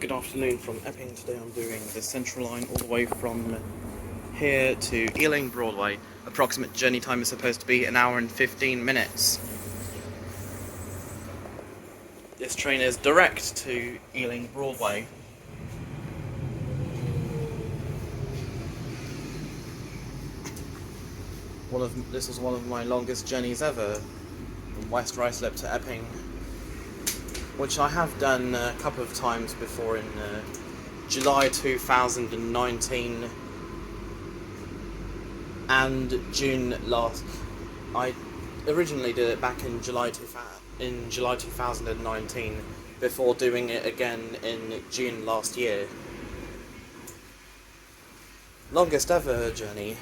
Good afternoon from Epping. Today I'm doing the Central Line all the way from here to Ealing Broadway. Approximate journey time is supposed to be 1 hour and 15 minutes. This train is direct to Ealing Broadway. This was one of my longest journeys ever, from West Ruislip to Epping, which I have done a couple of times before in July 2019 and June last. I originally did it back in July 2019 before doing it again in June last year. Longest ever journey.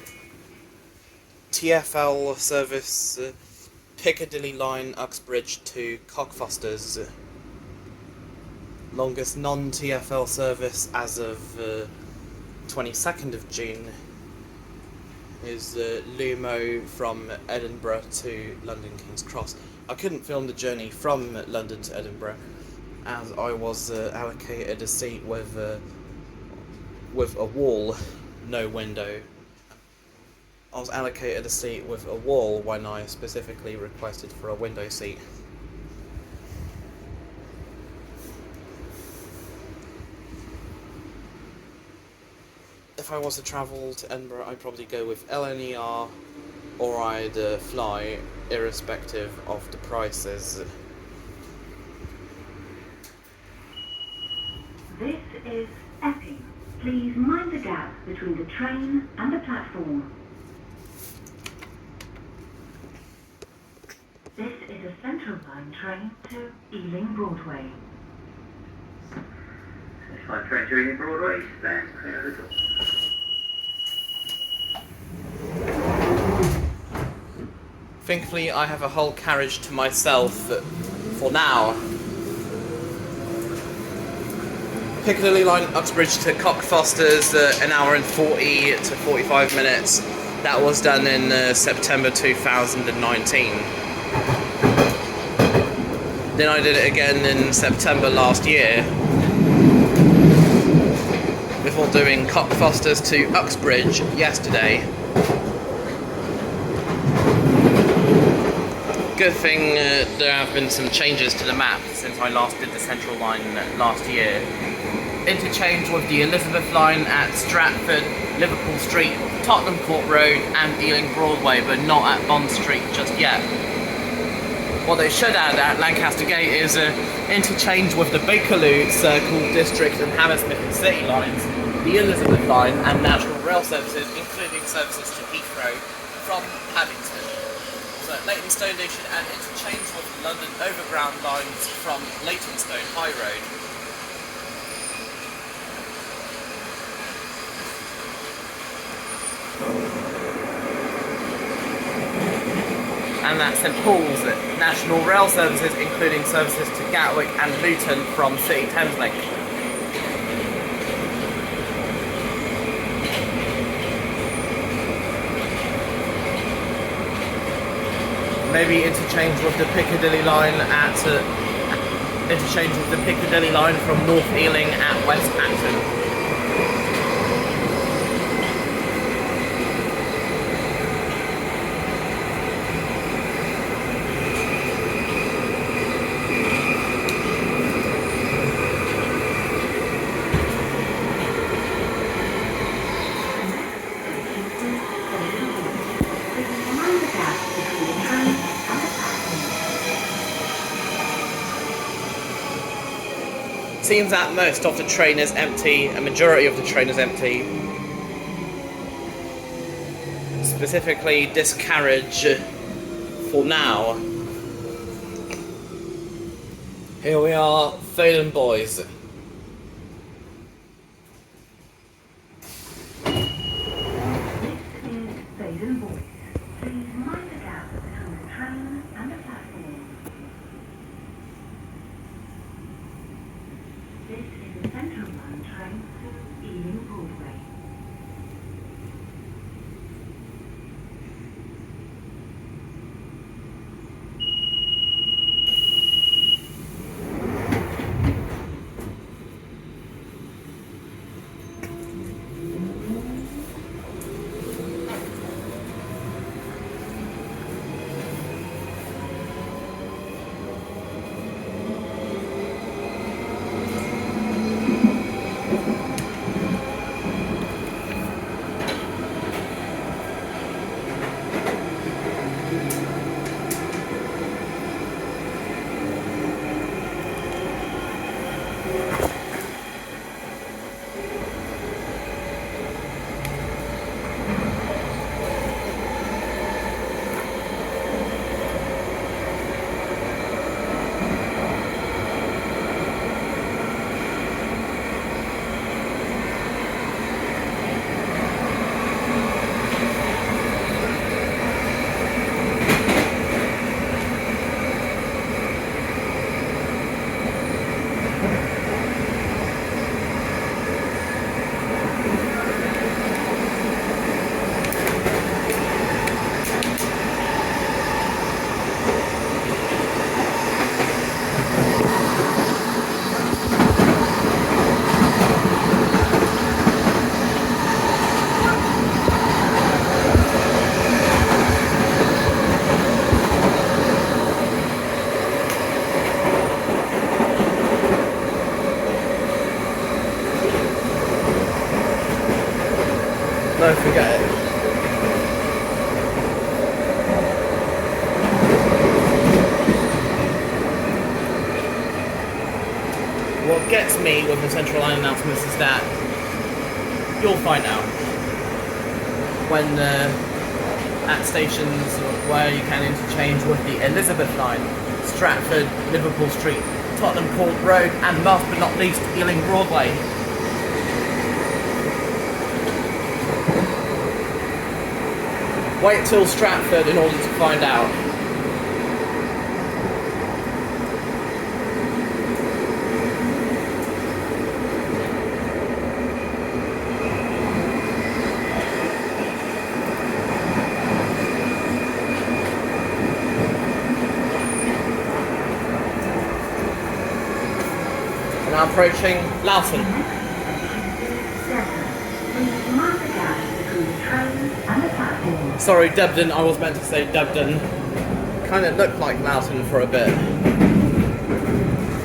TfL service, Piccadilly line Uxbridge to Cockfosters. Longest non-TfL service as of 22nd of June is Lumo from Edinburgh to London King's Cross. I couldn't film the journey from London to Edinburgh as I was allocated a seat with a wall, no window. I was allocated a seat with a wall when I specifically requested for a window seat. If I was to travel to Edinburgh, I'd probably go with LNER or I'd fly, irrespective of the prices. This is Epping. Please mind the gap between the train and the platform. This is a Central Line train to Ealing Broadway. This line train to Ealing Broadway, stand clear of the door. Thankfully, I have a whole carriage to myself for now. Piccadilly line Uxbridge to Cockfosters, 1 hour and 40 to 45 minutes. That was done in September 2019. Then I did it again in September last year, before doing Cockfosters to Uxbridge yesterday. Good thing there have been some changes to the map since I last did the Central Line last year. Interchange with the Elizabeth Line at Stratford, Liverpool Street, Tottenham Court Road and Ealing Broadway, but not at Bond Street just yet. What they should add at Lancaster Gate is interchange with the Bakerloo, Circle, District and Hammersmith City lines, the Elizabeth Line and National Rail services, including services to Heathrow from Paddington. So Leytonstone Station and interchange with the London Overground lines from Leytonstone High Road. And at St Pauls, National Rail services, including services to Gatwick and Luton from City Thameslink. Maybe interchange with the Piccadilly line from North Ealing at West Acton. Seems that most of the train is empty, a majority of the train is empty. Specifically this carriage for now. Here we are, Theydon Bois. Theydon Bois. Please mind the gap between the train and the platform. This is a Central Line train to Ealing Broadway. No, forget it. What gets me with the Central Line announcements is that you'll find out when at stations where you can interchange with the Elizabeth Line, Stratford, Liverpool Street, Tottenham Court Road, and last but not least, Ealing Broadway. Wait till Stratford in order to find out. And now approaching Loughton. Sorry, Debden, I was meant to say Debden. Kind of looked like Loughton for a bit.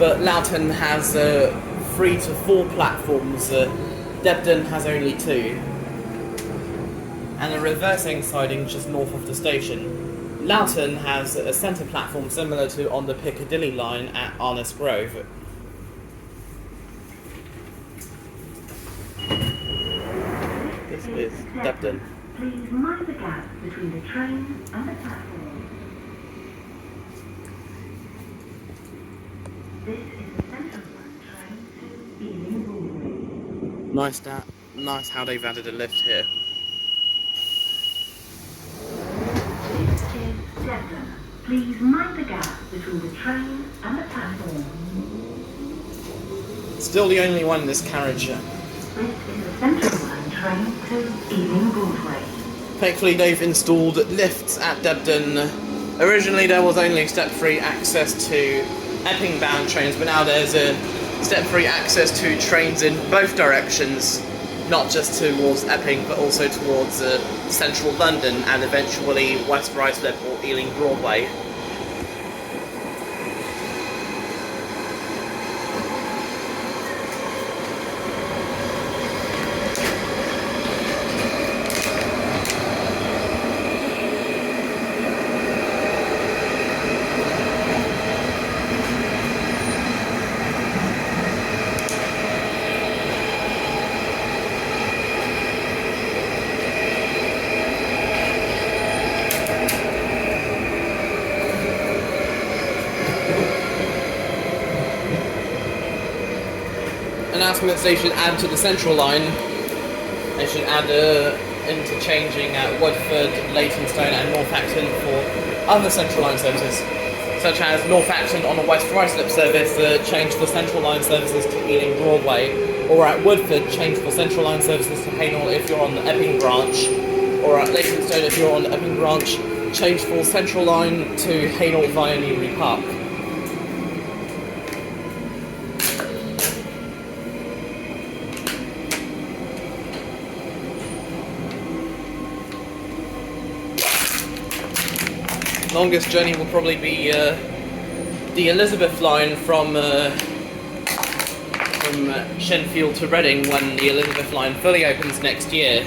But Loughton has 3 to 4 platforms, Debden has only 2. And a reversing siding just north of the station. Loughton has a centre platform similar to on the Piccadilly line at Arnes Grove. This is Debden. Please mind the gap between the train and the platform. This is the Central Line train to Ealing Broadway. Nice how they've added a lift here. This is Debden. Please mind the gap between the train and the platform. Still the only one in this carriage. This is the Central Line train to Ealing Broadway. Thankfully they've installed lifts at Debden. Originally there was only step-free access to Epping bound trains, but now there's a step-free access to trains in both directions, not just towards Epping but also towards central London and eventually West Ruislip or Ealing Broadway. Announcements they should add to the Central Line. They should add interchanging at Woodford, Leytonstone and Northampton for other Central Line services, such as Northampton on a West Ruislip service, change the Central Line services to Ealing Broadway, or at Woodford change the Central Line services to Hainault if you're on the Epping branch, or at Leytonstone if you're on the Epping branch, change for Central Line to Hainault via Newbury Park. Longest journey will probably be the Elizabeth line from Shenfield to Reading when the Elizabeth line fully opens next year.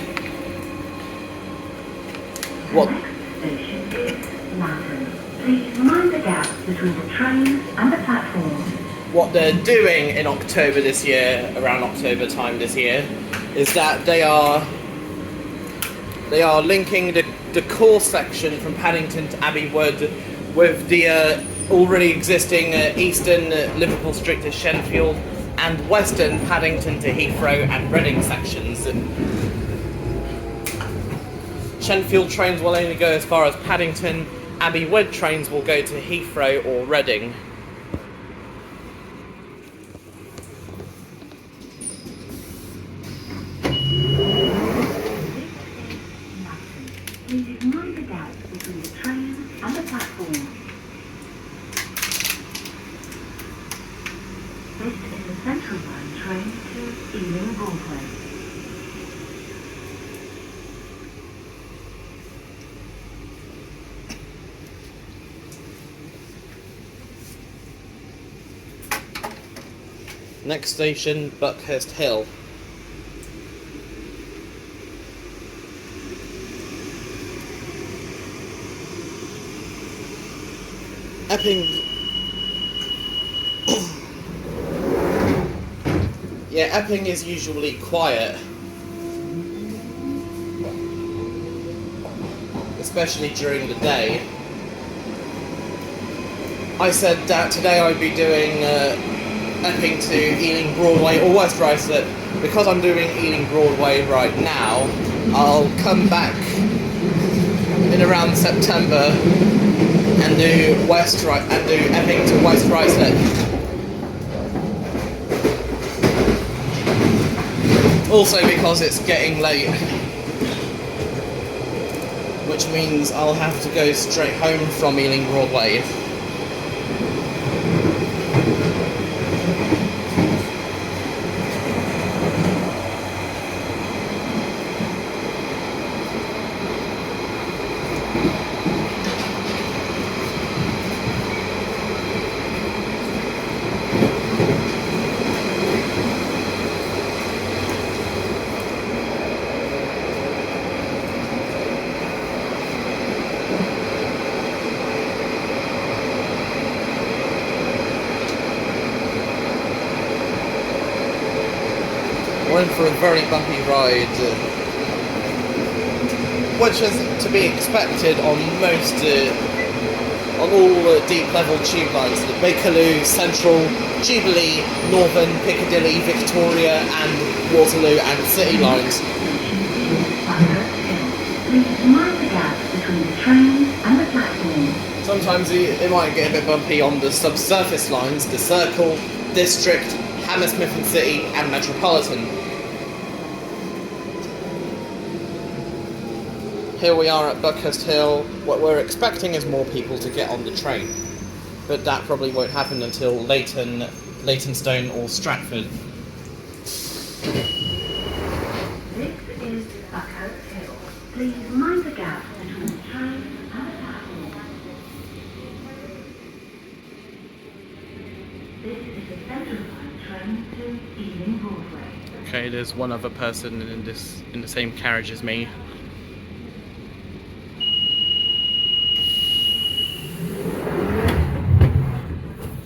What? Station is London. Please mind the gap between the train and the platform. What they're doing in October this year, around October time this year, is that they are linking the core section from Paddington to Abbey Wood with the already existing Eastern Liverpool Street to Shenfield and Western Paddington to Heathrow and Reading sections. Shenfield trains will only go as far as Paddington, Abbey Wood trains will go to Heathrow or Reading. Please mind the gap between the train and the platform. This is the Central Line train to Ealing Broadway. Next station, Buckhurst Hill. Epping... yeah, Epping is usually quiet. Especially during the day. I said that today I'd be doing Epping to Ealing Broadway or West Ruislip. Because I'm doing Ealing Broadway right now, I'll come back in around September and do Epping to West Ruislip. Also because it's getting late, which means I'll have to go straight home from Ealing Broadway. Went for a very bumpy ride, which is to be expected on on all deep level tube lines: the Bakerloo, Central, Jubilee, Northern, Piccadilly, Victoria, and Waterloo and City lines. Please mind the gap between the train and the platform. Sometimes it might get a bit bumpy on the subsurface lines: the Circle, District, Hammersmith City, and Metropolitan. Here we are at Buckhurst Hill. What we're expecting is more people to get on the train, but that probably won't happen until Leyton, Leytonstone or Stratford. This is Buckhurst Hill. Please mind the gap between the train and the platform. This is the Central Line train to Ealing Broadway. Okay, there's one other person in the same carriage as me.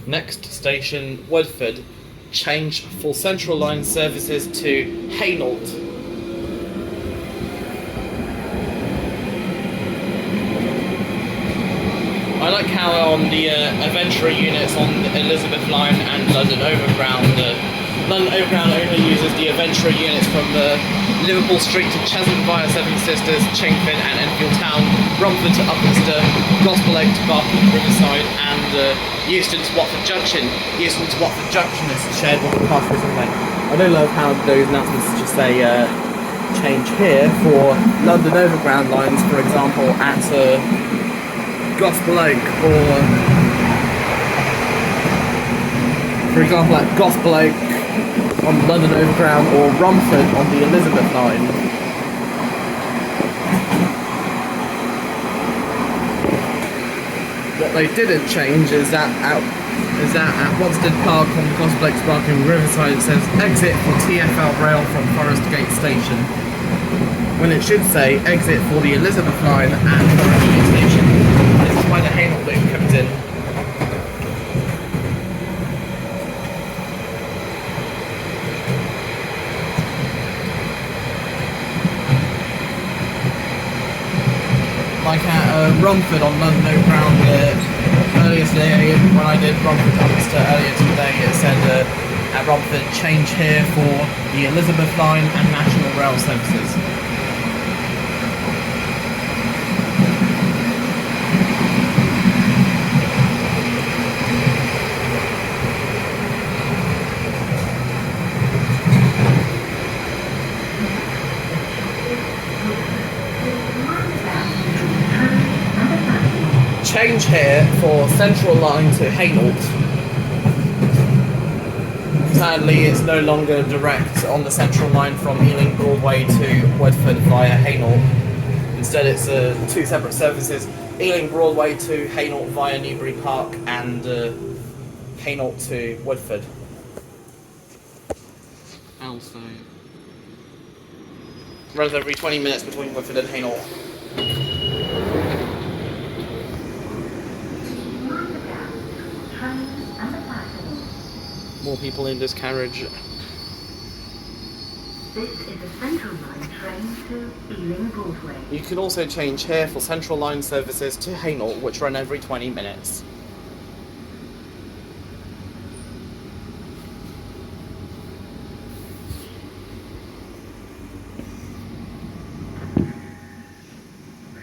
Next station, Woodford. Change for Central Line services to Hainault. I like how on the Adventurer units on Elizabeth Line and London Overground, London Overground only uses the Adventurer units from Liverpool Street to Cheshunt via Seven Sisters, Chingford and Enfield Town, Romford to Upminster, Gospel Oak to Bath and Riverside, and Euston to Watford Junction. Euston to Watford Junction is shared with the Castle Lane. I do love how those announcements just say change here for London Overground lines, for example, at Gospel Oak, or for example at Gospel Oak on London Overground, or Romford on the Elizabeth line. What they didn't change is that at Wanstead Park on Gospel Oak Sparkling Riverside it says exit for TfL rail from Forest Gate Station, when it should say exit for the Elizabeth line and Forest Gate Station. This is why the Hainault loop comes in. Like at Romford on London Overground earlier today, when I did Romford to Upminster earlier today, it said at Romford, change here for the Elizabeth line and National Rail services. Change here for Central Line to Hainault. Sadly, it's no longer direct on the Central Line from Ealing Broadway to Woodford via Hainault. Instead, it's two separate services: Ealing Broadway to Hainault via Newbury Park, and Hainault to Woodford. Also, runs every 20 minutes between Woodford and Hainault. and the platform. More people in this carriage. This is a Central Line train to Ealing Broadway. You can also change here for Central Line services to Hainault, which run every 20 minutes.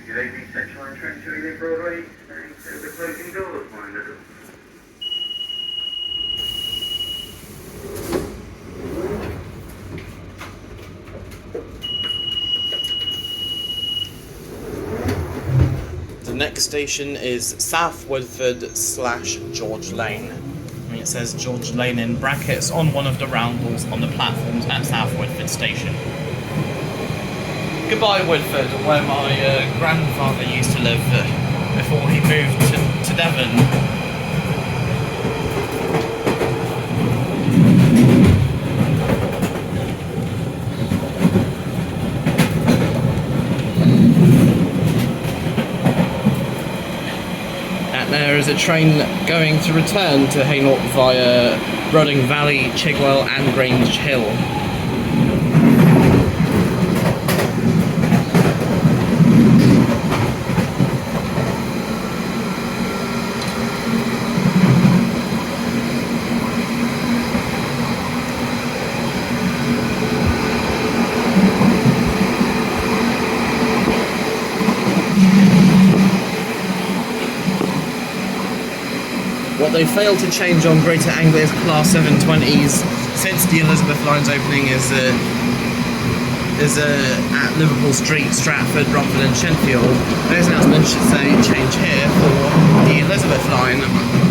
Good evening, Central Line train to Ealing Broadway. Thanks to the closing doors, mind little. The next station is South Woodford / George Lane. And it says George Lane in brackets on one of the roundels on the platforms at South Woodford station. Goodbye Woodford, where my grandfather used to live before he moved to Debden. There is a train going to return to Hainault via Roding Valley, Chigwell and Grange Hill. What they failed to change on Greater Anglia's Class 720s since the Elizabeth Line's opening is at Liverpool Street, Stratford, Romford and Shenfield. Those announcements should say change here for the Elizabeth Line,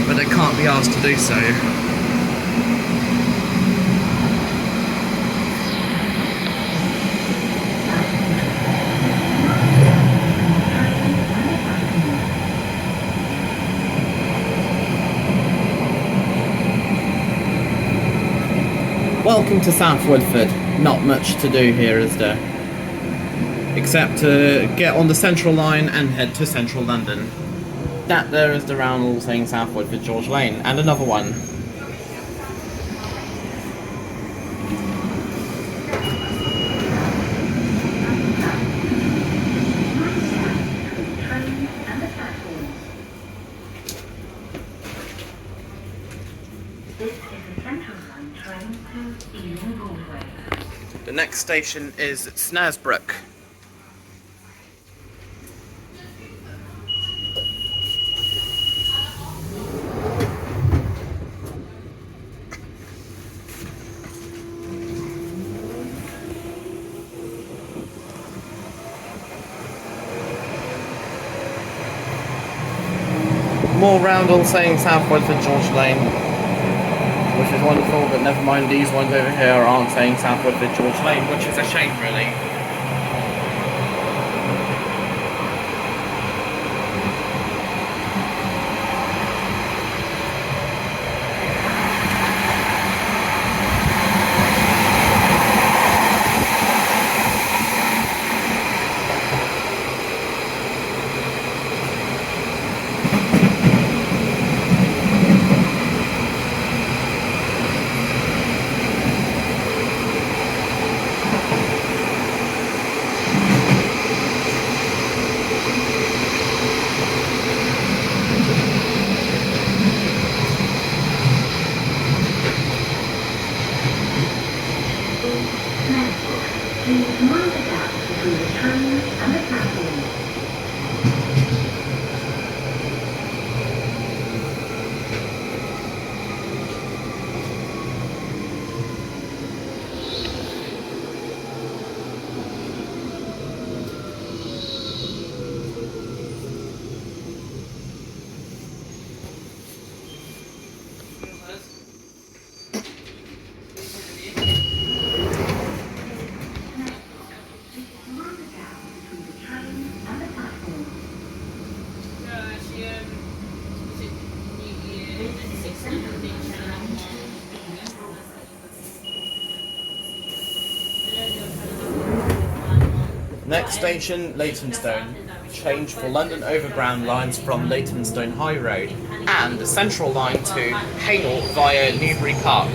but they can't be asked to do so. Welcome to South Woodford. Not much to do here, is there? Except to get on the Central Line and head to Central London. That there is the roundel saying South Woodford George Lane, and another one. The next station is Snaresbrook. More roundel saying South Woodford George Lane, which is wonderful, but never mind, these ones over here aren't saying South Woodford George Lane, which is a shame really. Next station, Leytonstone. Change for London Overground lines from Leytonstone High Road. and the Central Line to Hainault via Newbury Park.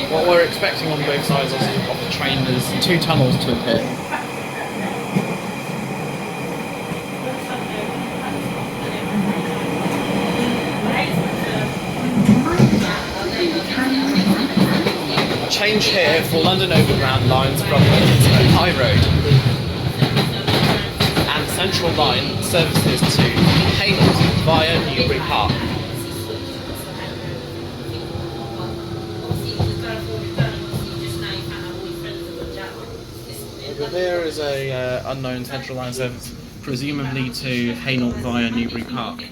What we're expecting on both sides of the train is 2 tunnels to appear. Change here for London Overground lines from Leytonstone High Road. And Central Line services to Hainault via Newbury Park. Over there is a unknown Central Line service, presumably to Hainault via Newbury Park.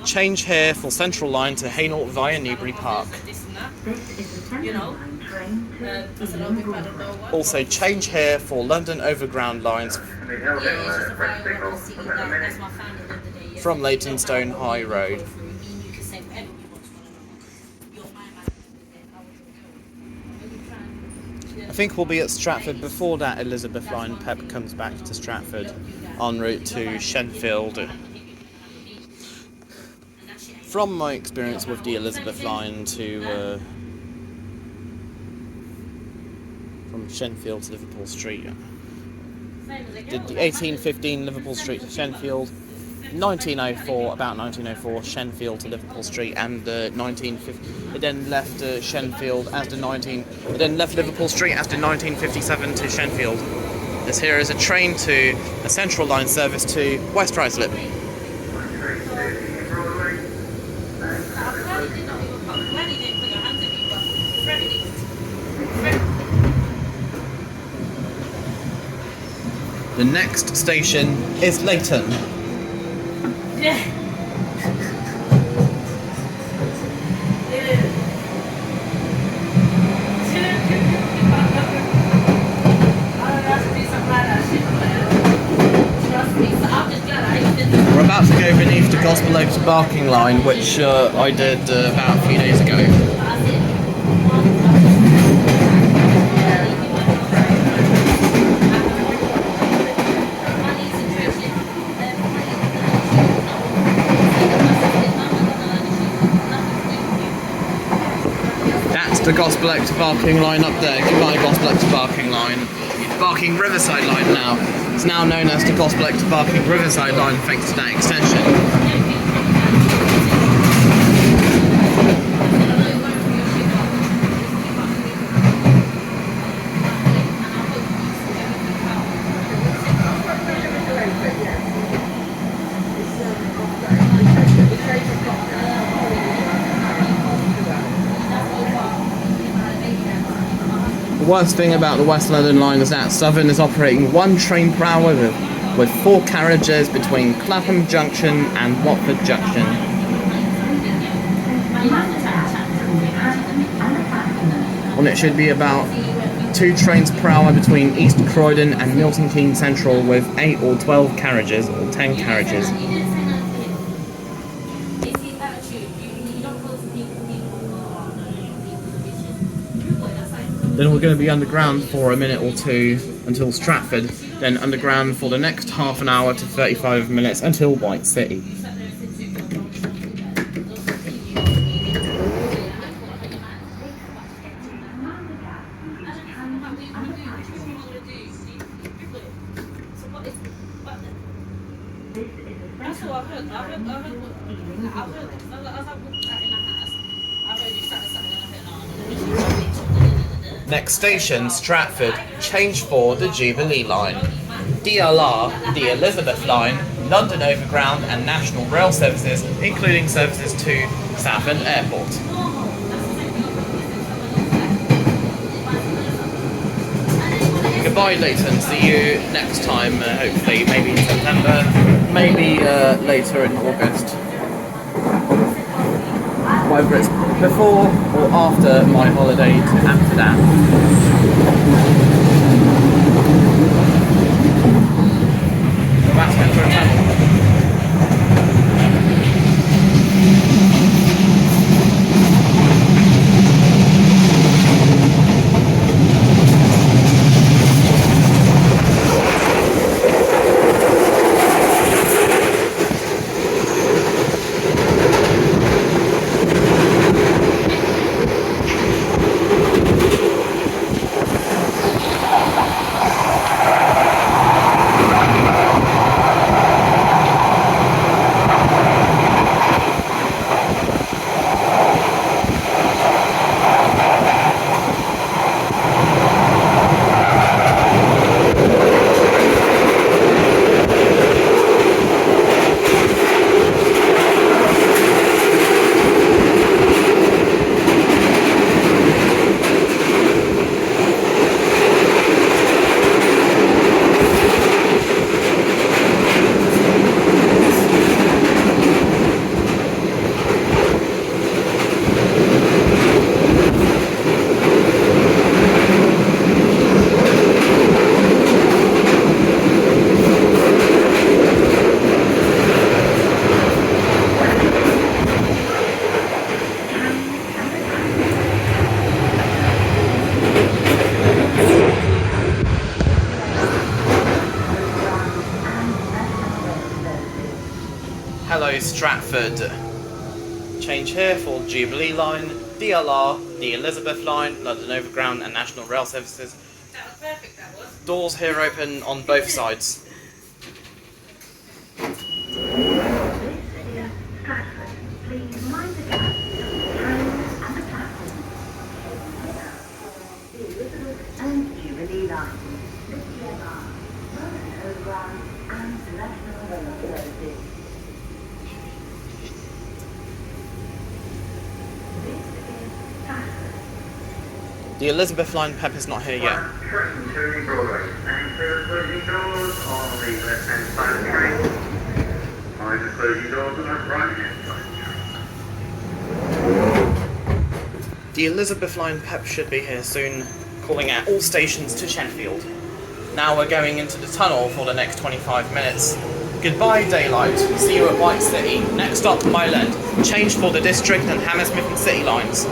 Change here for Central Line to Hainault via Newbury Park. Also change here for London Overground lines from Leytonstone High Road. I think we'll be at Stratford before that Elizabeth line Pep comes back to Stratford en route to Shenfield. From my experience with the Elizabeth line to from Shenfield to Liverpool Street, did the 1815 Liverpool Street to Shenfield, 1904, about 1904, Shenfield to Liverpool Street, and 1950. It then left Shenfield as It then left Liverpool Street as the 1957 to Shenfield. This here is a train to a Central Line service to West Ruislip. The next station is Leyton. We're about to go beneath the Gospel Oak to Barking line, which I did about a few days ago. The Gospel Oak to Barking line up there. Goodbye, Gospel Oak to Barking line. Barking Riverside line now. It's now known as the Gospel Oak to Barking Riverside line thanks to that extension. The worst thing about the West London line is that Southern is operating 1 train per hour with 4 carriages between Clapham Junction and Watford Junction. And it should be about 2 trains per hour between East Croydon and Milton Keynes Central with 8 or 12 carriages or 10 carriages. Then we're going to be underground for a minute or 2 until Stratford, then underground for the next half an hour to 35 minutes until White City. Next station, Stratford, change for the Jubilee line. DLR, the Elizabeth line, London Overground and National Rail services, including services to Southend Airport. Goodbye Leyton, see you next time, hopefully, maybe in September, maybe later in August. Whether it's before or after my holiday to Amsterdam. That's going for a tunnel. Hello Stratford. Change here for Jubilee line, DLR, the Elizabeth line, London Overground and National Rail services. That was perfect, that was. Doors here open on both sides. This is Stratford. Please mind the gap between the train and the platform. The Elizabeth and Jubilee lines, the DLR, London Overground and National Rail services. The Elizabeth line Pep is not here yet. Train to Ealing Broadway. And clear the closing doors on the left-hand side of the train. Mind the closing doors on the right-hand side of the train. The Elizabeth line Pep should be here soon, calling at all stations to Sheffield. Now we're going into the tunnel for the next 25 minutes. Goodbye daylight, see you at White City. Next stop, Mile End. Change for the District and Hammersmith and City lines.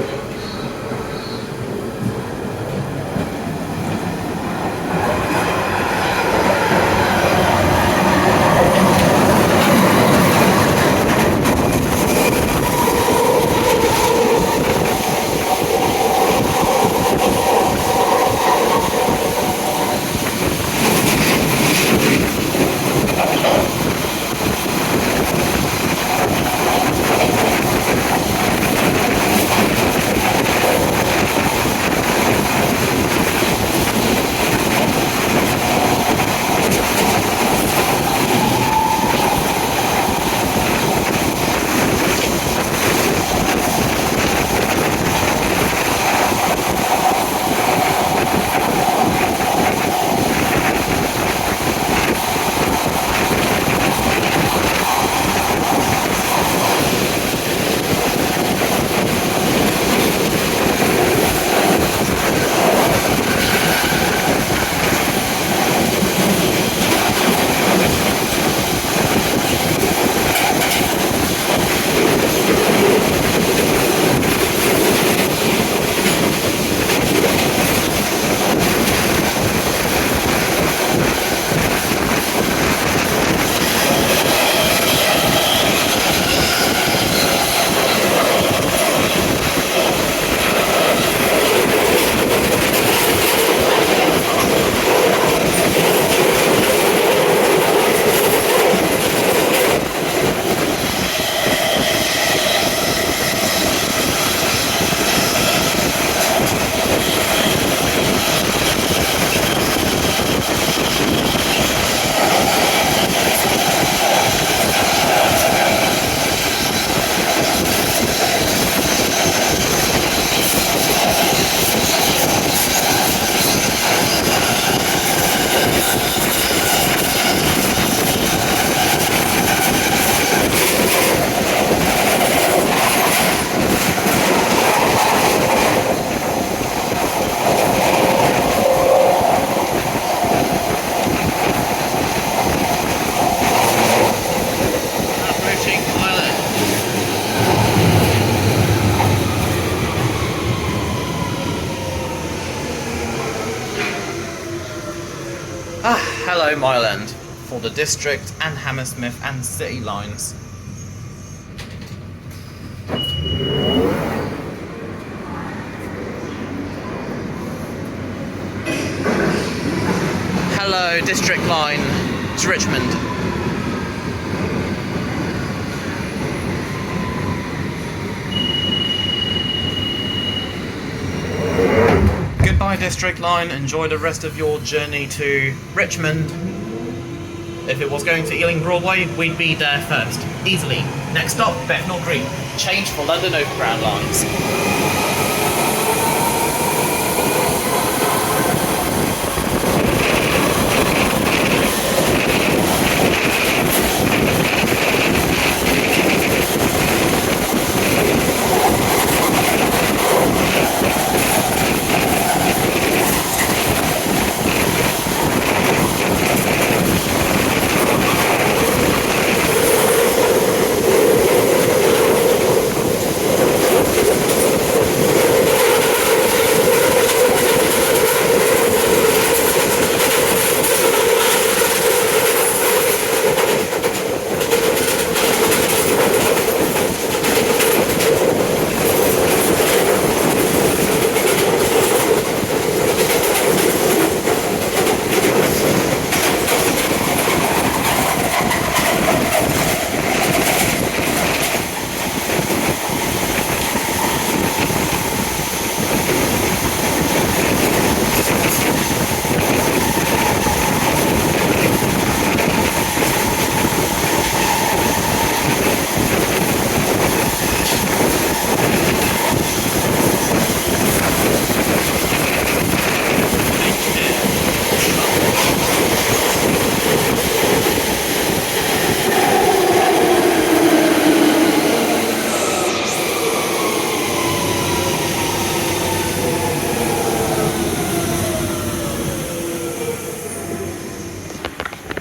Hello Mile End for the District and Hammersmith and City lines. Hello District line to Richmond. Goodbye District line, enjoy the rest of your journey to Richmond. If it was going to Ealing Broadway, we'd be there first, easily. Next stop, Bethnal Green. Change for London Overground lines.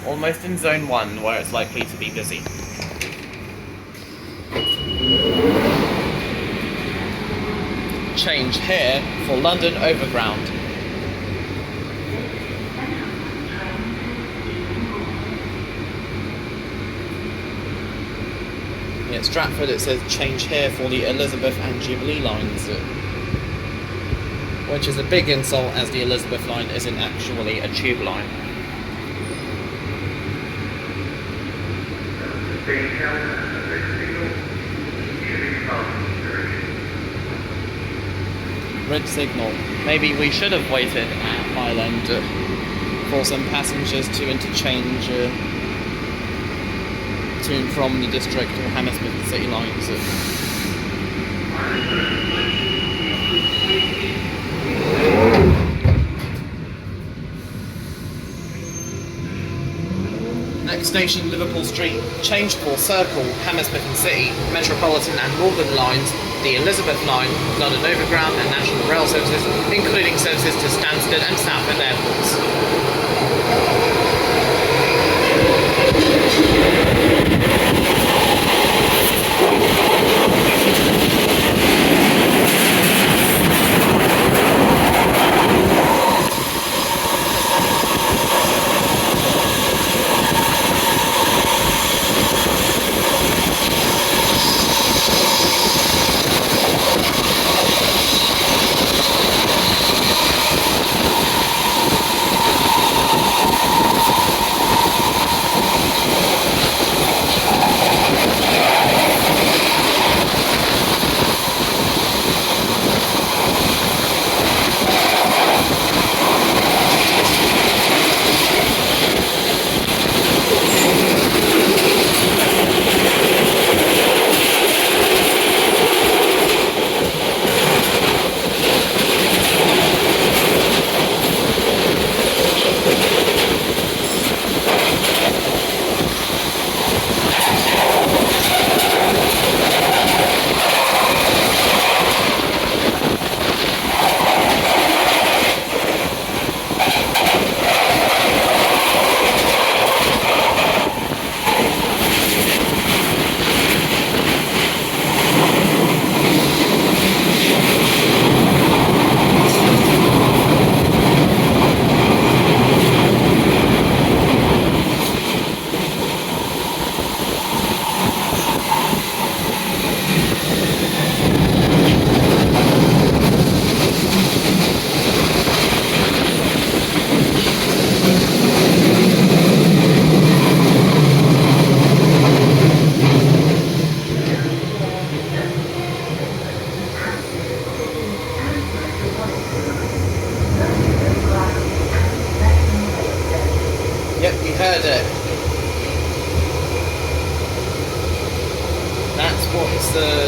Almost in zone 1 where it's likely to be busy. Change here for London Overground. At Stratford it says change here for the Elizabeth and Jubilee lines, which is a big insult as the Elizabeth line isn't actually a tube line. Red signal. Maybe we should have waited at Mile End for some passengers to interchange to and from the District or Hammersmith City lines. Next station, Liverpool Street. Change for Circle, Hammersmith and City, Metropolitan and Northern lines, the Elizabeth line, London Overground and National Rail services, including services to Stansaid and Southend Airports.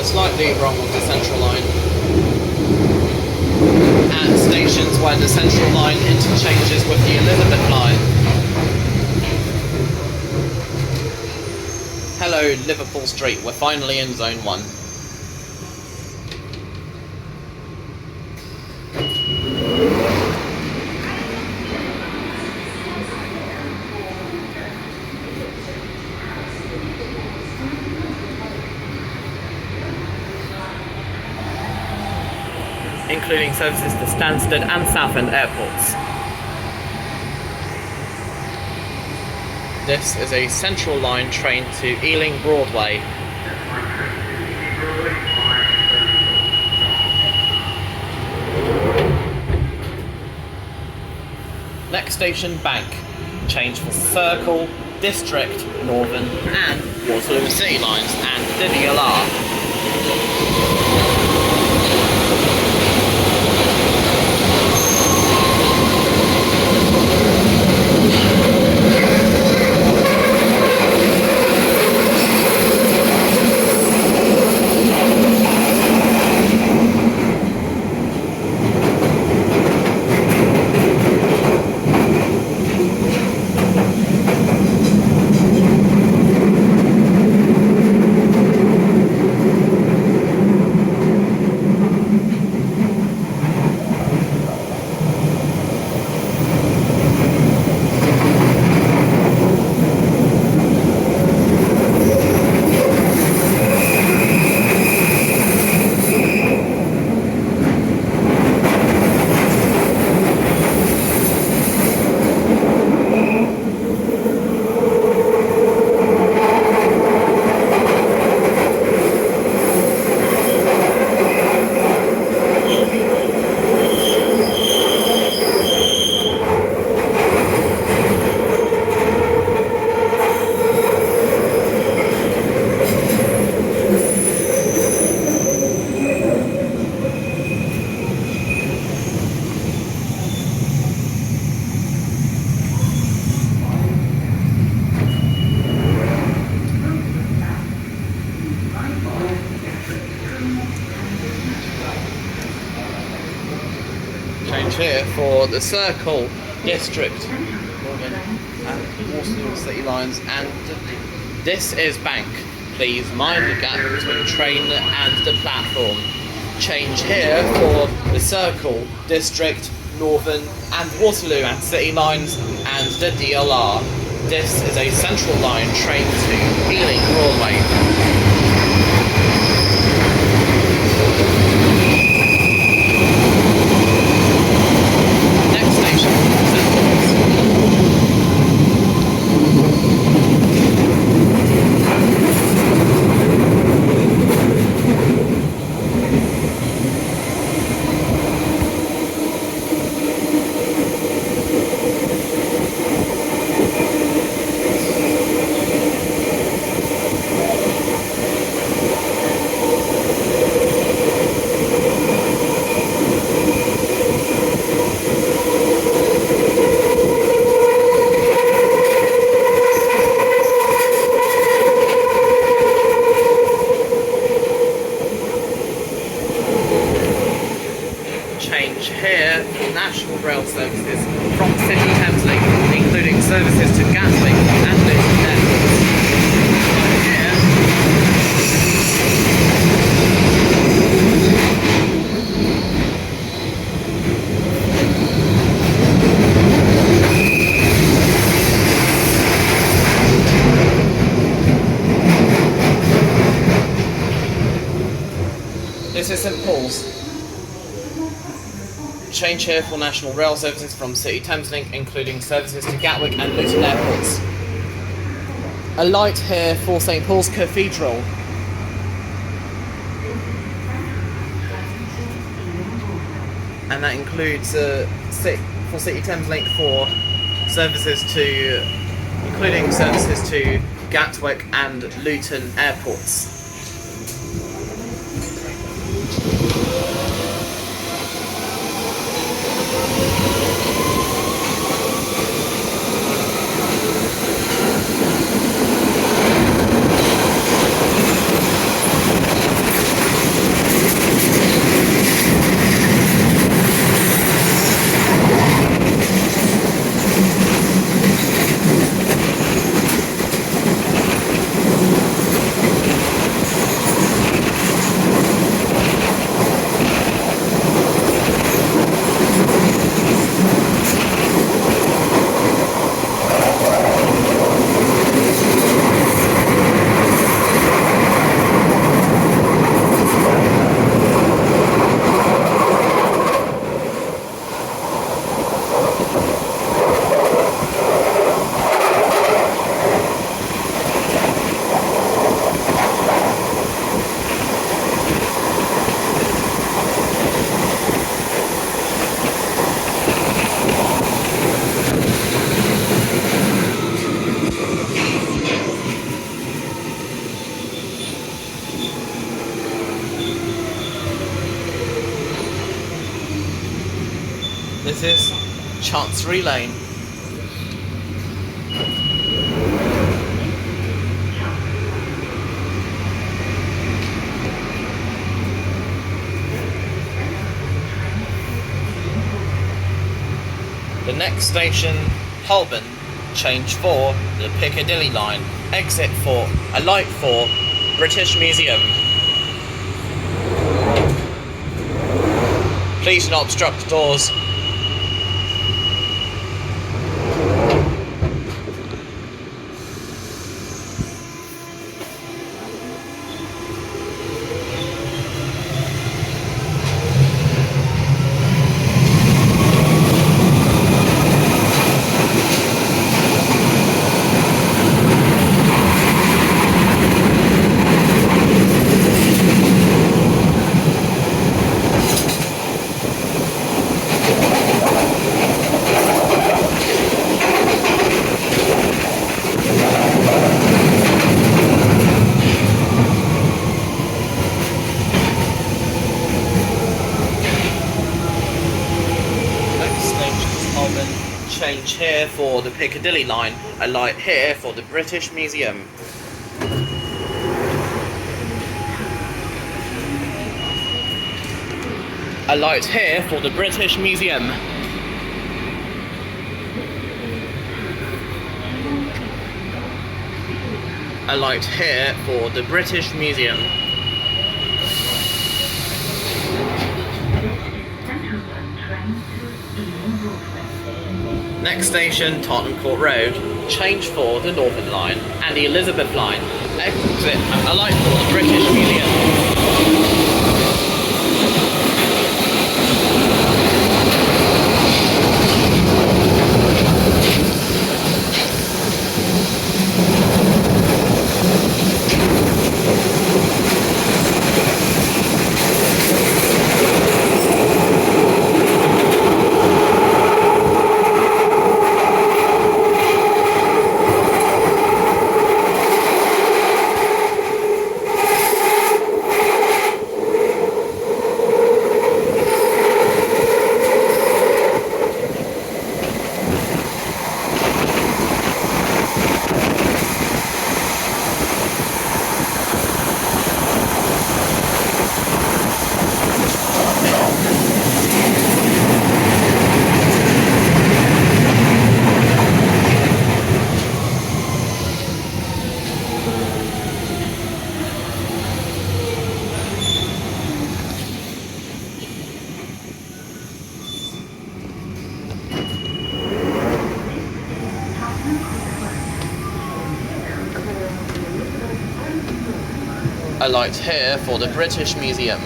slightly wrong with the Central Line. At stations where the Central Line interchanges with the Elizabeth Line. Hello, Liverpool Street, we're finally in Zone 1. Including services to Stansaid and Southend Airports. This is a Central Line train to Ealing Broadway. Next station, Bank. Change for Circle, District, Northern and Waterloo City lines and DDLR. Here for the Circle, District, Northern and Waterloo City lines, and this is Bank. Please mind the gap between train and the platform. Change here for the Circle, District, Northern and Waterloo and City lines and the DLR. This is a Central Line train to Ealing Broadway. Here, national rail services from City Thameslink, including services to Gatwick and Luton Airports. This is St Pauls. Change here for national rail services from City Thameslink, including services to Gatwick and Luton Airports. A light here for St Pauls Cathedral. And that includes for City Thameslink for services to, including services to Gatwick and Luton Airports. This is Chancery Lane. The next station, Holborn, change for the Piccadilly line, exit for, alight for British Museum. Please do not obstruct the doors. Change here for the Piccadilly line, alight here for the British Museum. Alight here for the British Museum. Alight here for the British Museum. Next station, Tottenham Court Road, change for the Northern line and the Elizabeth line, exit alight for the British Museum. Alight here for the British Museum.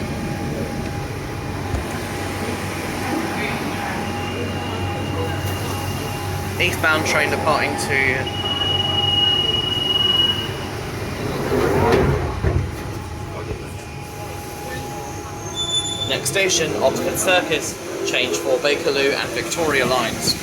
Eastbound train departing to next station, Oxford Circus, change for Bakerloo and Victoria lines.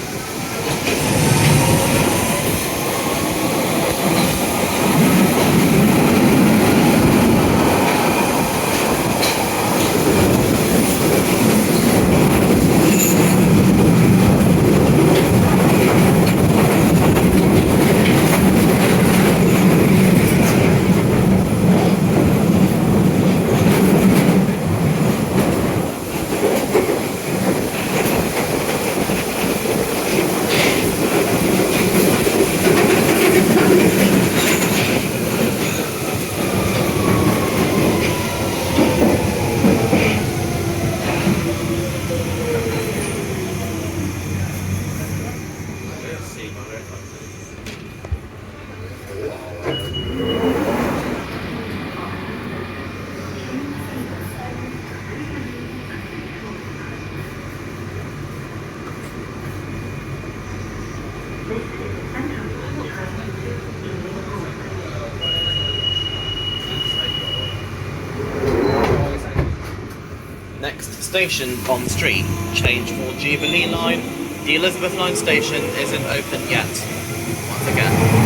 Next station, Bond Street, change for Jubilee line. The Elizabeth line station isn't open yet, once again.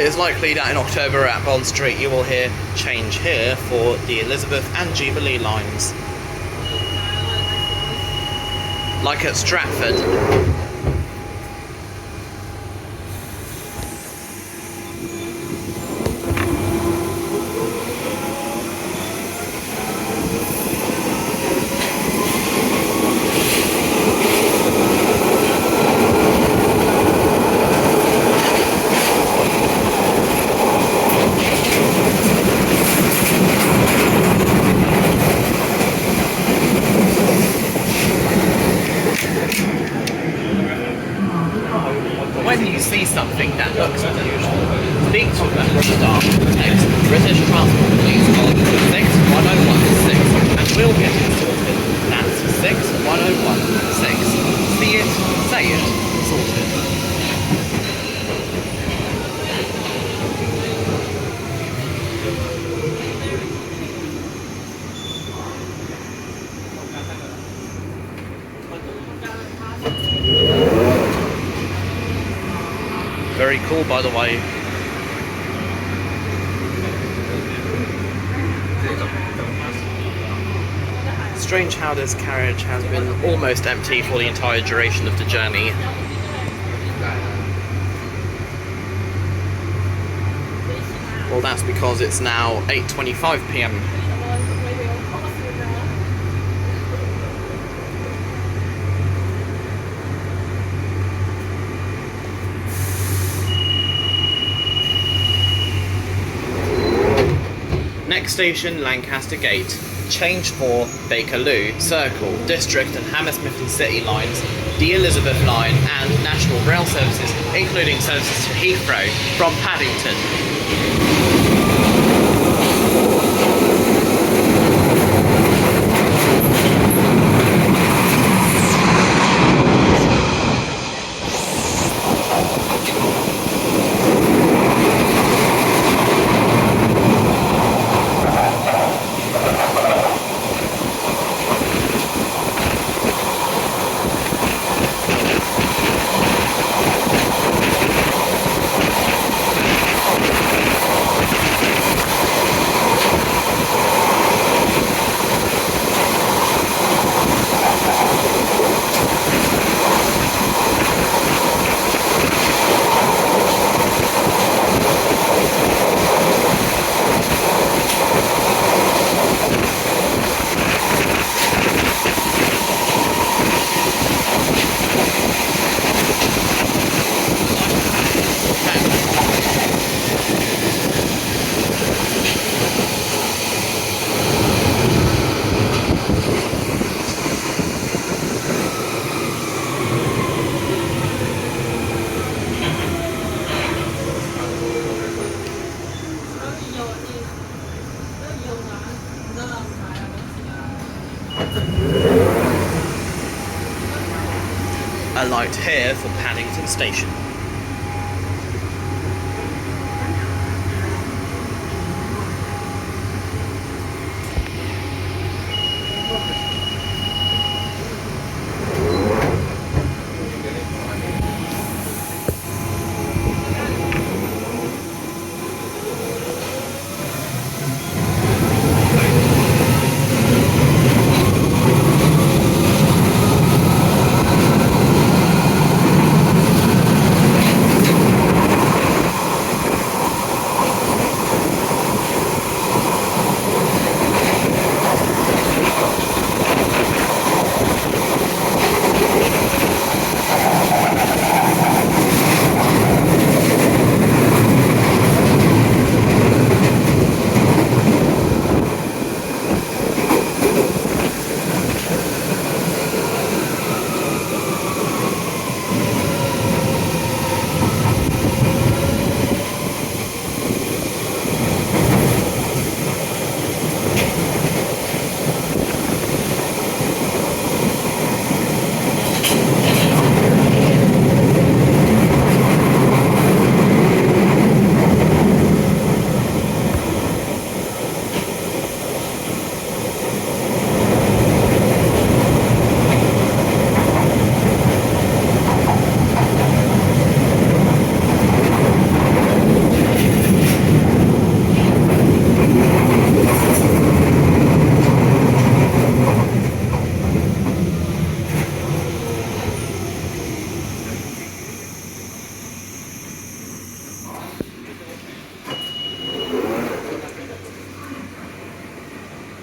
it is likely that in October at Bond Street you will hear change here for the Elizabeth and Jubilee lines. Like at Stratford. When you see something that looks unusual, speak to them from staff. Text British Transport Police on 61016 and we'll get it sorted. That's 61016. See it, say it, sorted. Very cool, by the way. Strange how this carriage has been almost empty for the entire duration of the journey. Well, that's because it's now 8:25 p.m. Next station, Lancaster Gate. Change for Bakerloo, Circle, District and Hammersmith City lines, the Elizabeth line and National Rail services, including services to Heathrow from Paddington. Alight here for Paddington Station.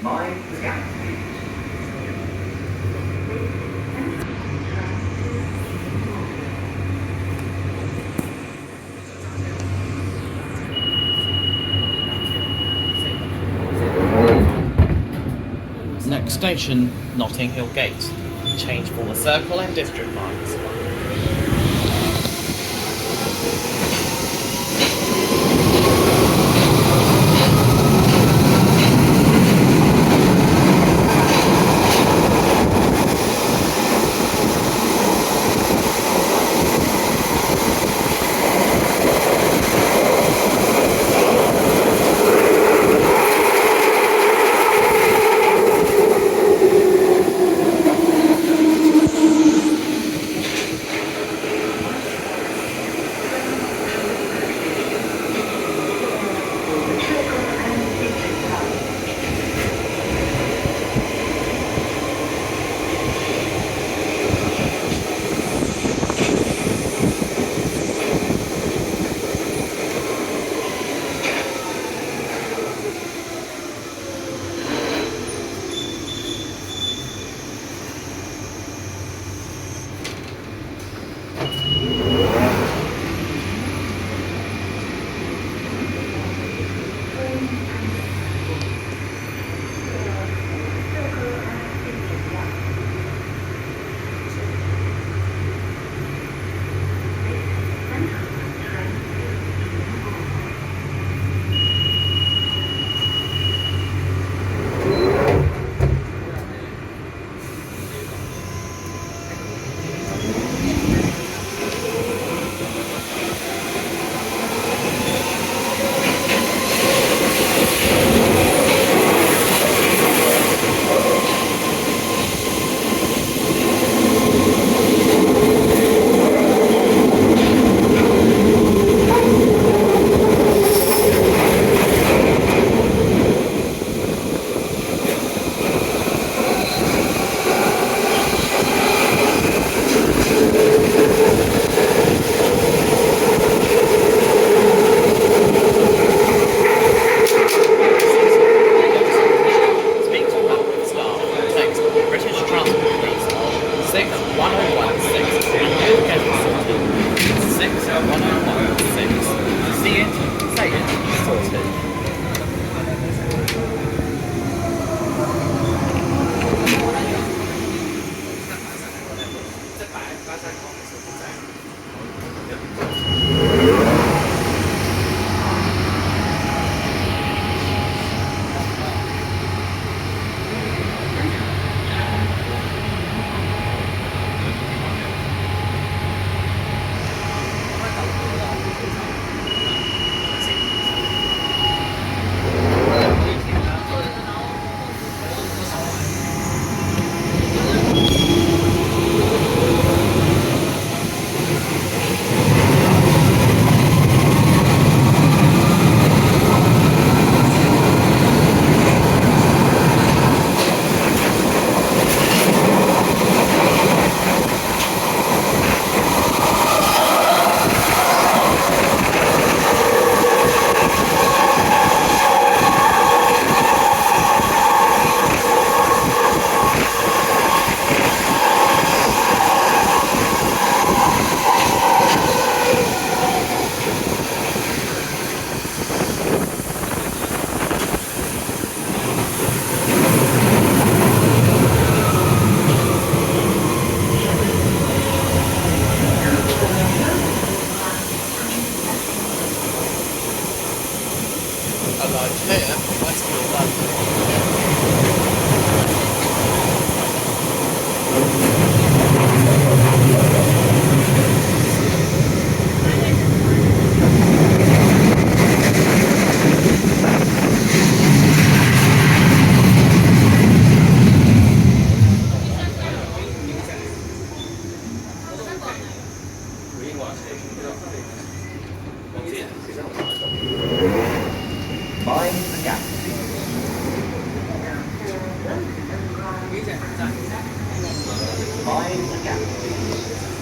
Mind the gap, please. Next station, Notting Hill Gate. Change for the Circle and District lines.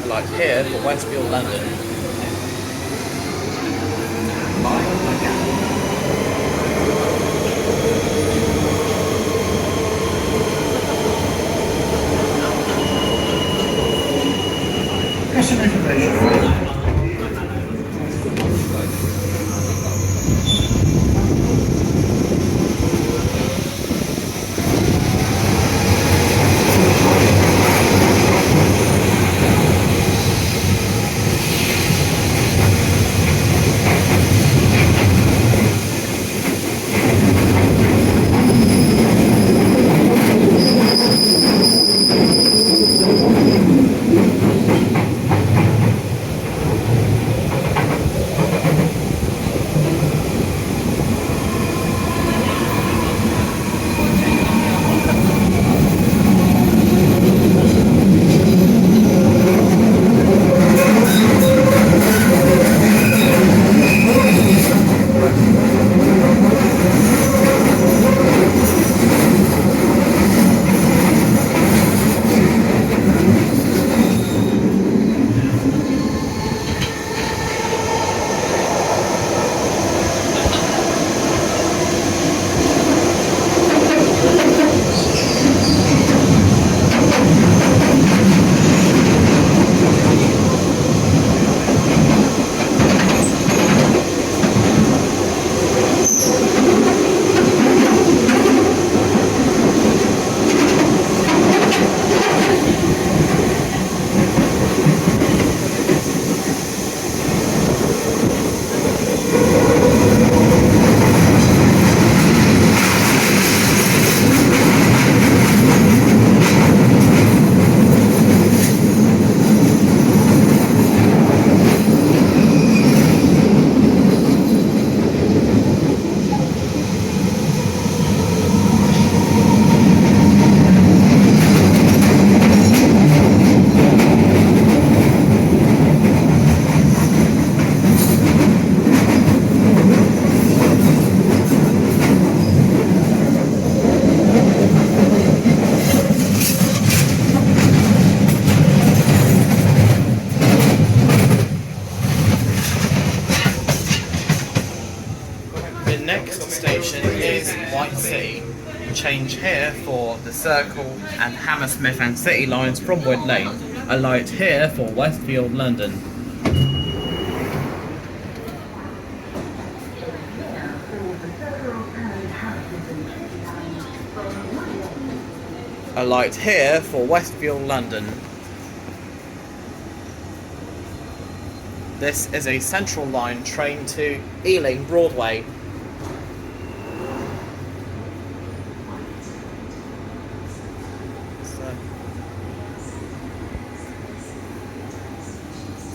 Like here for Westfield London. some information for you. Change here for the Circle and Hammersmith and City lines from Wood Lane. Alight here for Westfield London. Alight here for Westfield London. This is a Central Line train to Ealing Broadway.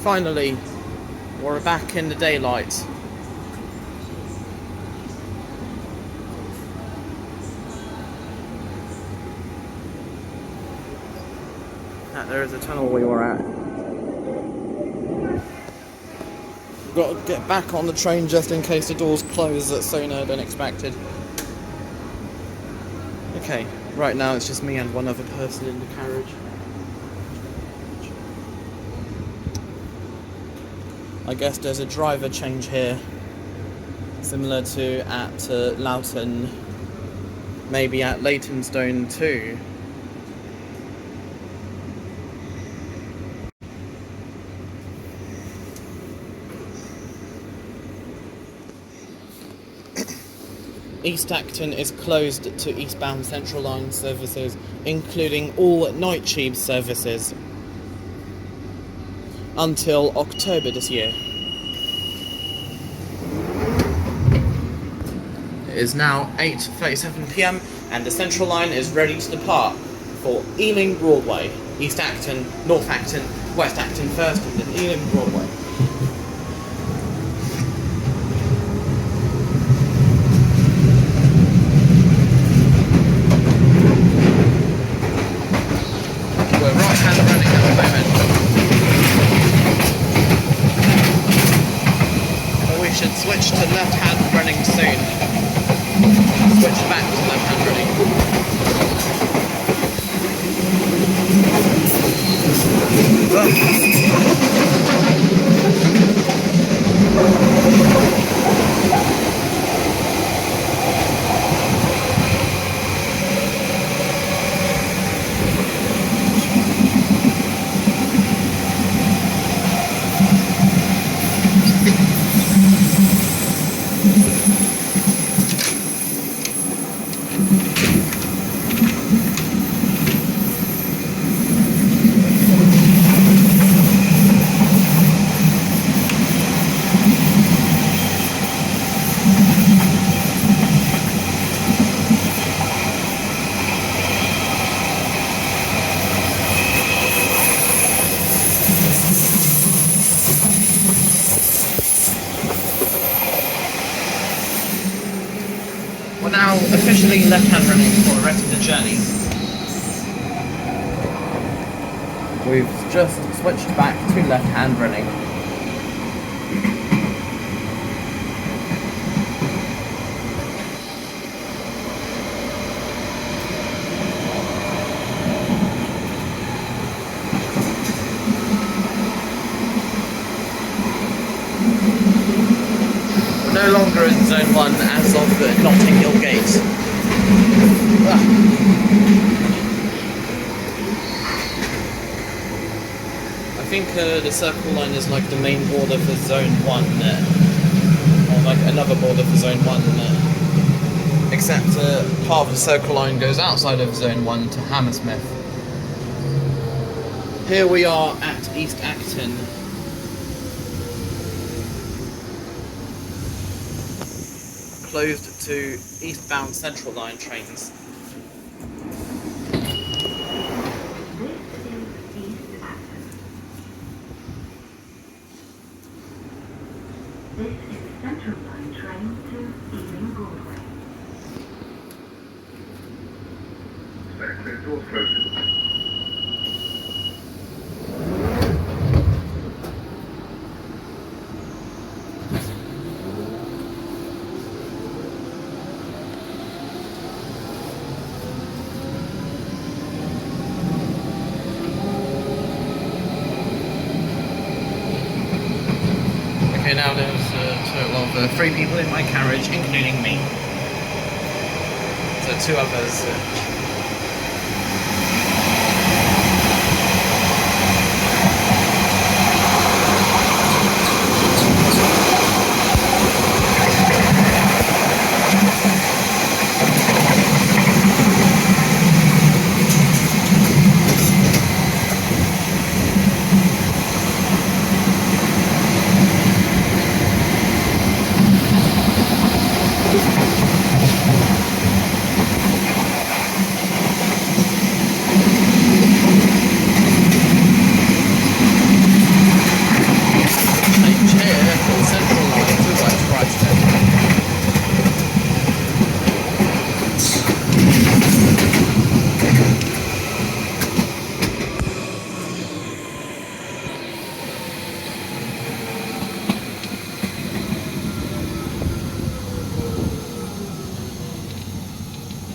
Finally, we're back in the daylight. There is a tunnel we were at. We've got to get back on the train just in case the doors close sooner than expected. Okay, right now it's just me and one other person in the carriage. I guess there's a driver change here, similar to at Loughton, maybe at Leytonstone too. East Acton is closed to eastbound Central Line services, including all night tube services, until October this year. It is now 8:37 PM and the Central Line is ready to depart for Ealing Broadway, East Acton, North Acton, West Acton first and then Ealing Broadway. We're right hand running at the moment. Should switch to left hand running soon. Switch back to left hand running. Oh. initially left-hand running for the rest of the journey. We've just switched back to left-hand running. No longer in Zone 1 as of the Notting Hill Gate. I think the Circle Line is like the main border for Zone 1, or like another border for Zone 1, except part of the Circle Line goes outside of Zone 1 to Hammersmith. Here we are at East Acton. Closed to eastbound Central Line trains. This is a Central Line train to Ealing Broadway. Stand clear, doors closing. Okay, now there's a total of 3 people in my carriage, including me. So 2 others.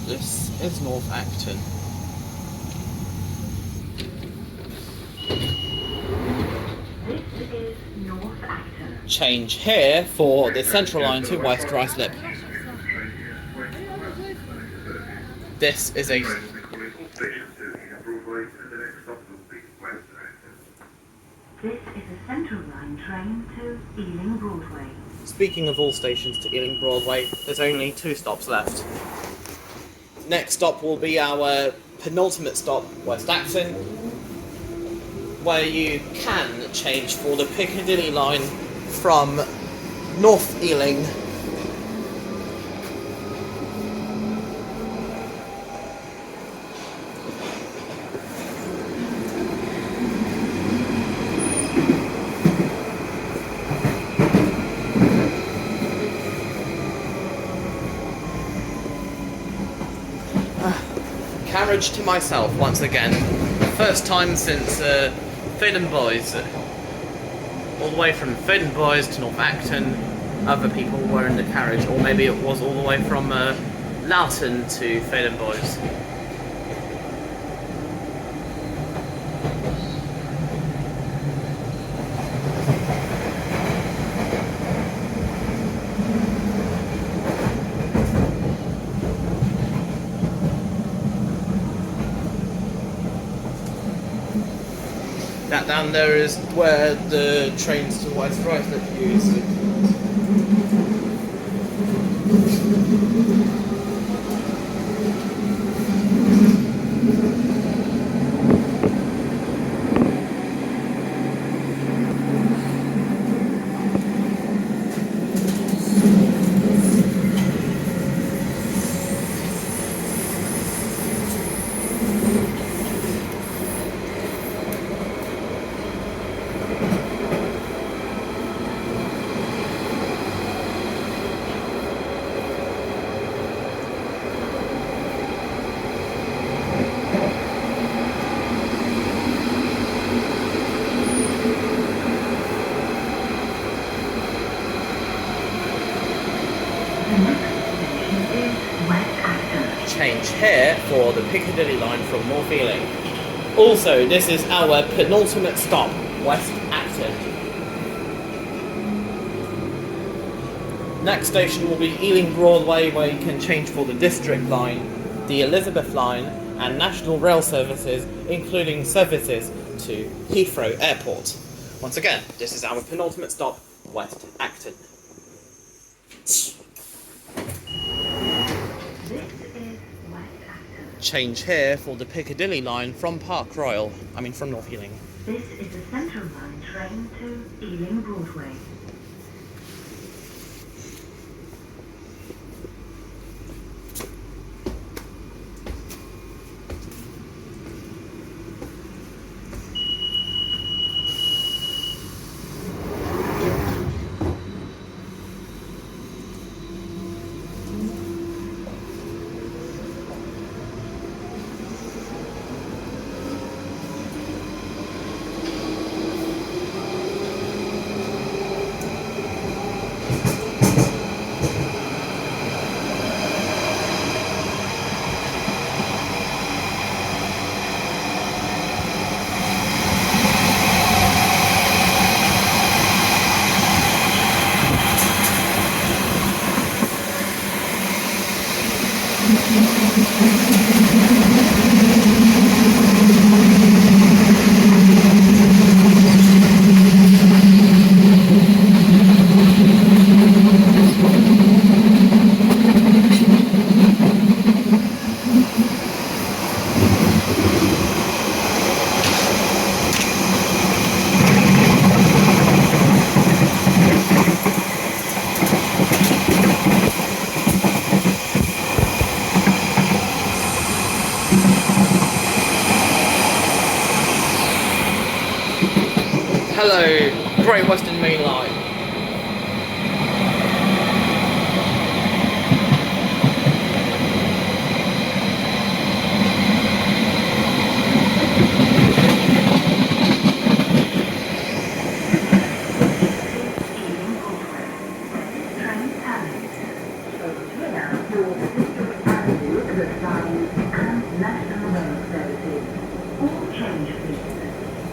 This is North Acton. This is North Acton. Change here for the Central Line to West Ruislip. This is a... This is a Central Line train to Ealing Broadway. Speaking of all stations to Ealing Broadway, there's only 2 stops left. Next stop will be our penultimate stop, West Acton, where you can change for the Piccadilly line from North Ealing carriage to myself once again. First time since Theydon Bois. All the way from Theydon Bois to North Acton, other people were in the carriage, or maybe it was all the way from Loughton to Theydon Bois. That down there is where the trains to West Ruislip use. here for the Piccadilly line from North Ealing. Also, this is our penultimate stop, West Acton. Next station will be Ealing Broadway, where you can change for the District line, the Elizabeth line, and national rail services, including services to Heathrow Airport. Once again, this is our penultimate stop, West Acton. This is West Acton. Change here for the Piccadilly line from North Ealing. This is a Central Line train to Ealing Broadway. Hello, Great Western Main Line.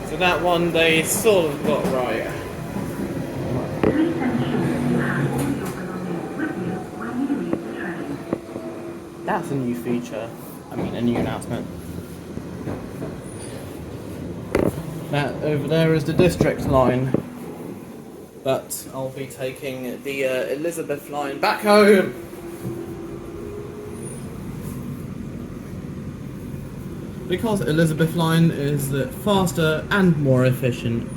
So that one they sort of got right. Please ensure you have all your belongings with you when you leave the train. That's a new feature. A new announcement. That over there is the District line. But I'll be taking the Elizabeth line back home. Because Elizabeth line is faster and more efficient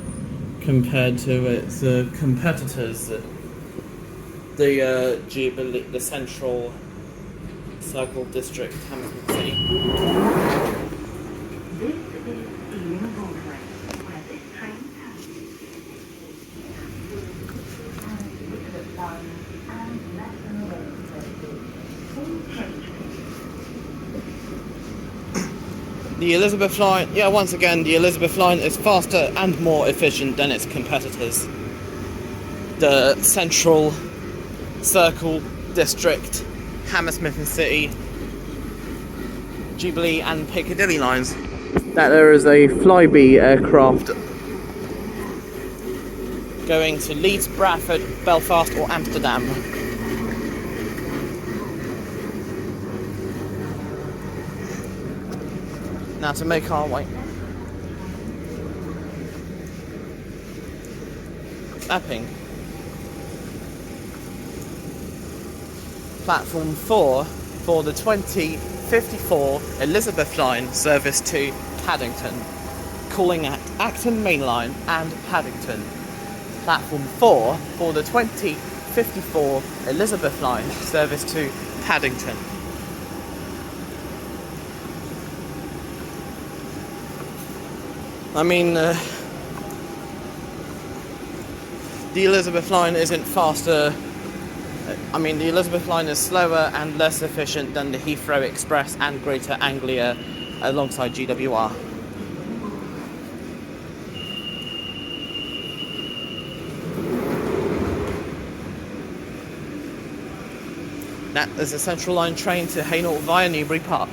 compared to its competitors, the Jubilee, the Central Circle District, Hammersmith City. This is Ealing Broadway, where this train passes. Elizabeth line and national rail services. All change please. The Elizabeth line, once again, the Elizabeth line is faster and more efficient than its competitors. The Central Circle District, Hammersmith City, Jubilee and Piccadilly lines. That there is a Flybe aircraft going to Leeds, Bradford, Belfast or Amsterdam. Now to make our way. Epping. Platform 4 for the 2054 Elizabeth line service to Paddington, calling at Acton Main Line and Paddington. Platform 4 for the 2054 Elizabeth line service to Paddington. The Elizabeth line isn't faster. The Elizabeth line is slower and less efficient than the Heathrow Express and Greater Anglia alongside GWR. That is a Central Line train to Hainault via Newbury Park.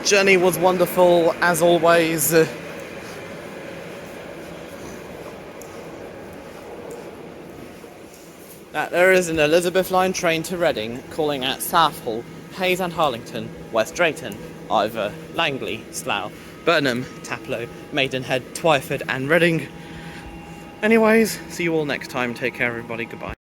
Journey was wonderful as always. There is an Elizabeth line train to Reading calling at Southall, Hayes and Harlington, West Drayton, Ivor, Langley, Slough, Burnham, Taplow, Maidenhead, Twyford and Reading. Anyways, see you all next time. Take care everybody. Goodbye.